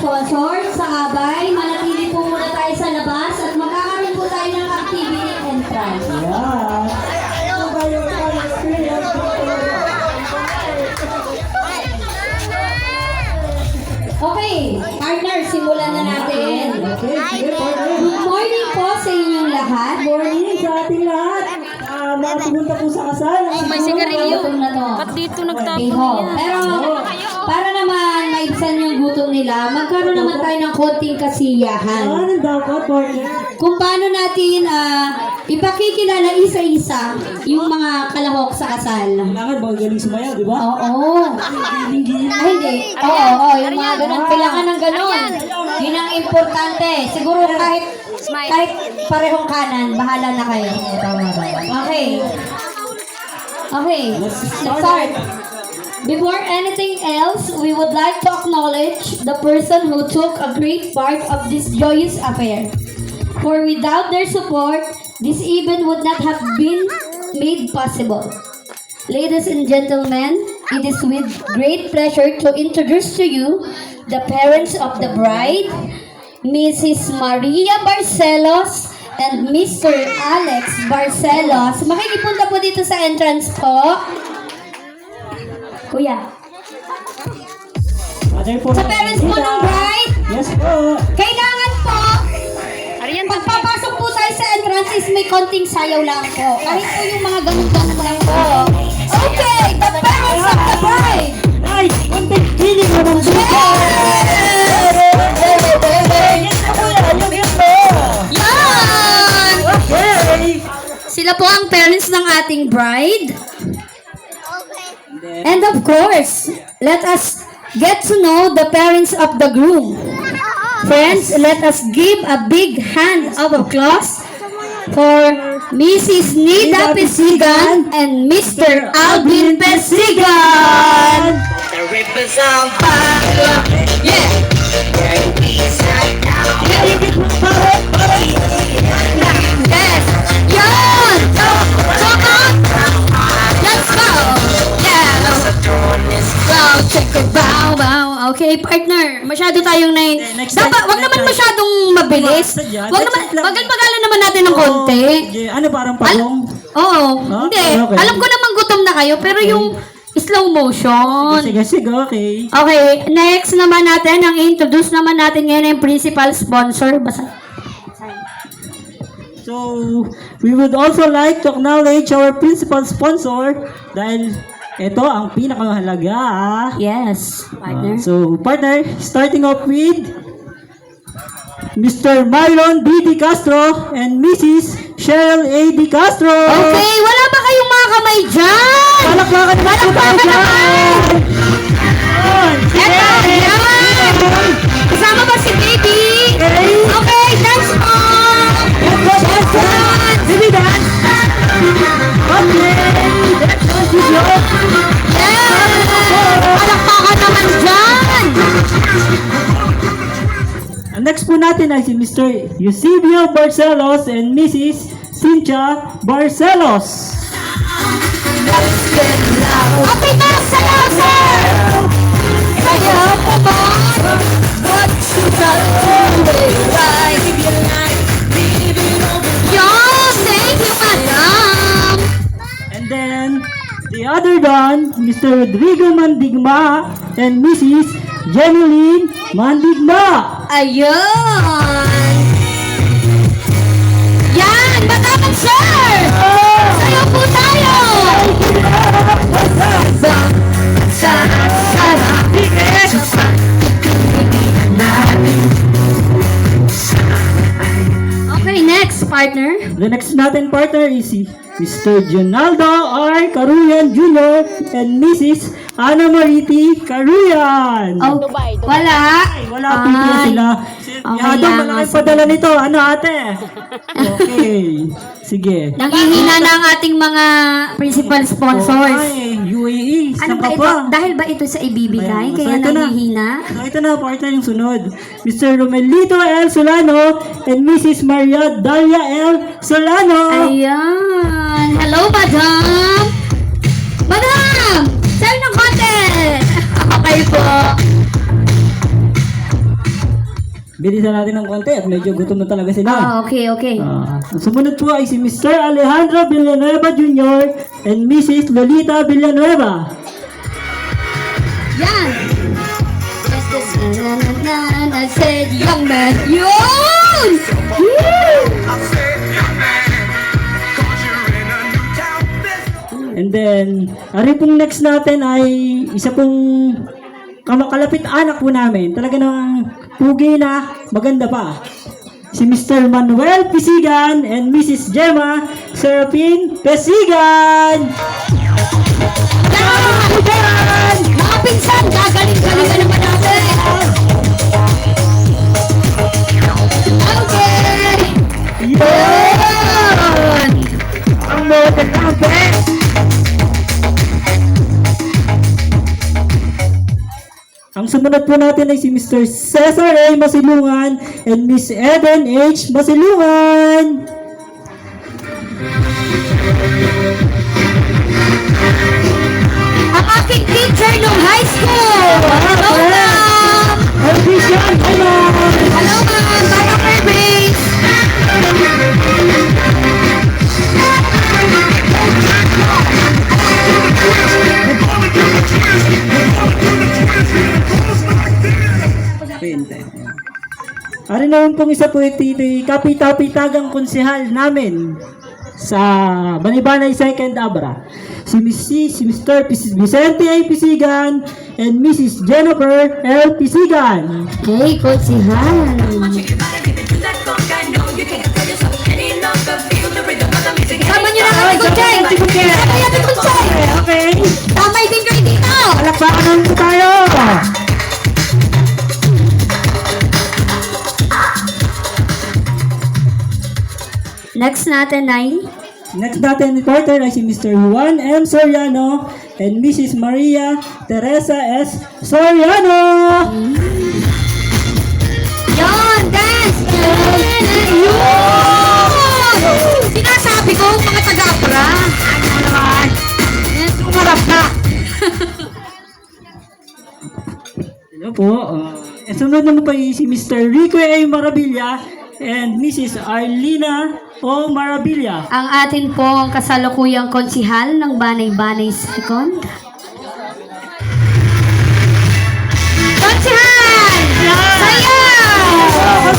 sponsor sa Abay. Manatili po muna tayo sa labas at magkakaroon po tayo ng activity entrance. Yan. Ano ba yung experience dito? Okay, partner, simulan na natin. Okay, sige, partner. Good morning po sa inyong lahat. Morning sa ating lahat. Mga pumunta po sa kasal. May sigarilyo. Gutom na to. Ba't dito nagtapon Iho. yan? Pero para naman maibsan yung gutom nila, magkaroon naman tayo ng konting kasiyahan. Ano dapat, partner? Kung paano natin ipakikilala isa-isa yung mga kalahok sa kasal. Kailangan magaling sumayaw, di ba? Oo. Ay, hindi. Oo, yung mga ganun. Kailangan ng ganun. Yun ang importante. Siguro kahit parehong kanan, bahala na kayo. Okay. Okay, let's start. Before anything else, we would like to acknowledge the person who took a great part of this joyous affair. For without their support, this event would not have been made possible. Ladies and gentlemen, it is with great pleasure to introduce to you the parents of the bride, Mrs. Maria Barcelos and Mr. Alex Barcelos. Makikipunta po dito sa entrance po. Kuya. Sa parents po ng bride, Yes po. kailangan po, pagpapasok po tayo sa entrance is may konting sayaw lang po. Kahit po yung mga ganun-ganun lang po. Okay, the parents of the bride. Nice! Konting feeling naman dito. Yan! Okay! Sila po ang parents ng ating bride. And of course, let us get to know the parents of the groom. Friends, let us give a big hand of applause for Mrs. Nida Pesigan and Mr. Alvin Pesigan. The rippers on fire. Yeah. Yes! Yan! Come on! Let's go! Yeah! Go, check it, bow, bow. Okay, partner. Masyado tayong Next Dapat, time, wag next naman time. masyadong mabilis. Sadya, Wag next naman, time lang. bagal-bagalan naman natin ng konti. Okay, ano parang pagong? Oo, Huh? hindi. Okay. Alam ko naman gutom na kayo, pero yung slow motion. Sige, sige, okay. Okay, next naman natin, ang introduce naman natin ngayon yung principal sponsor. Basta. So, we would also like to acknowledge our principal sponsor dahil ito ang pinakamahalaga. Yes, partner. So, partner, starting off with Mr. Myron B. D. Castro and Mrs. Cheryl A. D. Castro. Okay, wala ba kayong mga kamay dyan? Palakpakan naman po tayo dyan. Eto, yan! Kasama ba si baby? Okay, dance mo! Baby dance. Okay. That's one video. Yes! Palakpakan naman dyan! Ang next po natin ay si Mr. Eusebio Barcelos and Mrs. Cynthia Barcelos. Okay na, sayaw, sir! Sayaw po ba? What should I always like? Yes, thank you, madam! And then, the other one, Mr. Rodrigo Mandigma and Mrs. Jeneline Mandigma. Ayun! Yan! Matapang, sir! Sayaw po tayo! Okay, next, partner. The next natin partner is si Mr. Jonaldo R. Caruyan Jr. and Mrs. Ana Mariti Caruyan. Oh, wala. Ay, wala po po Ay. sila. Okay Yado, lang, malaking sige. padala nito. Ano ate? Okay. Sige. Nanghihina na ang ating mga principal sponsors. Ay, UAE. Ano Saan ba ka ito? pa? Dahil ba ito sa ibibigay? Ayan, so Kaya ito na. nanghihina? So ito na, partner yung sunod. Mr. Romelito L. Solano and Mrs. Maria Dalia L. Solano. Ayan. Hello, madam! Madam! Sa'yo ng konti! Okay po. bilisan natin ng konti at medyo gutom na talaga sila. Okay. Ang sumunod po ay si Mr. Alejandro Villanueva Jr. and Mrs. Lolita Villanueva. Yan! I said, young man. Yun! And then, ari pong next natin ay isa pong kamakalapit anak po namin. Talaga namang pugi na, maganda pa. Si Mr. Manuel Pisigan and Mrs. Gemma Serapin Pisigan. Yan! Mga pinsan, gagaling-galingan naman natin. Okay! Yun! Ang mga kapit! Ang sumunod po natin ay si Mr. Cesar A. Masilungan and Miss Eden H. Masilungan. Ang aking teacher nung high school! Hello, ma'am! Audition, hello! Hello, ma'am! Bata Fairbanks! Ari naman pong isa po ito kapitapitagang konsehal namin sa Banibanay 2nd Abra. Si Mr. Vicente A. Pisigan and Mrs. Jennifer L. Pisigan. Hey, Coach Han! Sama niyo na kami, Coach Han! Sama niyo na, Coach Han! Okay. Tamay din kayo dito! Palakpakan po tayo. Next natin ay Next natin reporter ay si Mr. Juan M. Soriano and Mrs. Maria Teresa S. Soriano. Yon! Dance! Yun! Sinasabi ko, mga taga-apra. Ano naman? Yan, umarap na. Hello po. Sunod naman po ay si Mr. Rico A. Marabilla and Mrs. Arlina O. Marabilla. Ang atin pong kasalukuyang konsihal ng Banay-Banay 2nd. Konsihal! Sayaw!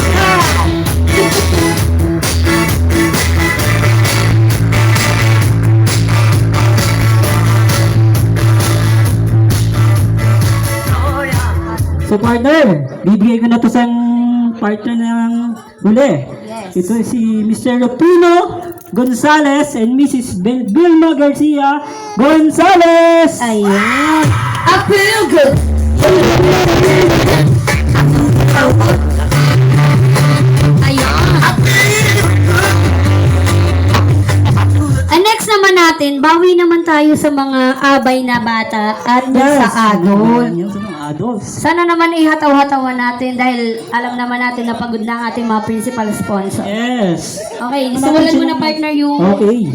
So partner, bibigay ko na to sa partner ng huli. Yes. Ito si Mr. Lupino Gonzales and Mrs. Vilma Garcia Gonzales. Ayan. I feel good. Ayan. Ang next naman natin, bawi naman tayo sa mga abay na bata at sa adult. Yan sa mga adults. Sana naman ihataw-hatawan natin dahil alam naman natin na pagod na ang ating mga principal sponsor. Yes. Okay, simulan mo na partner yung Okay.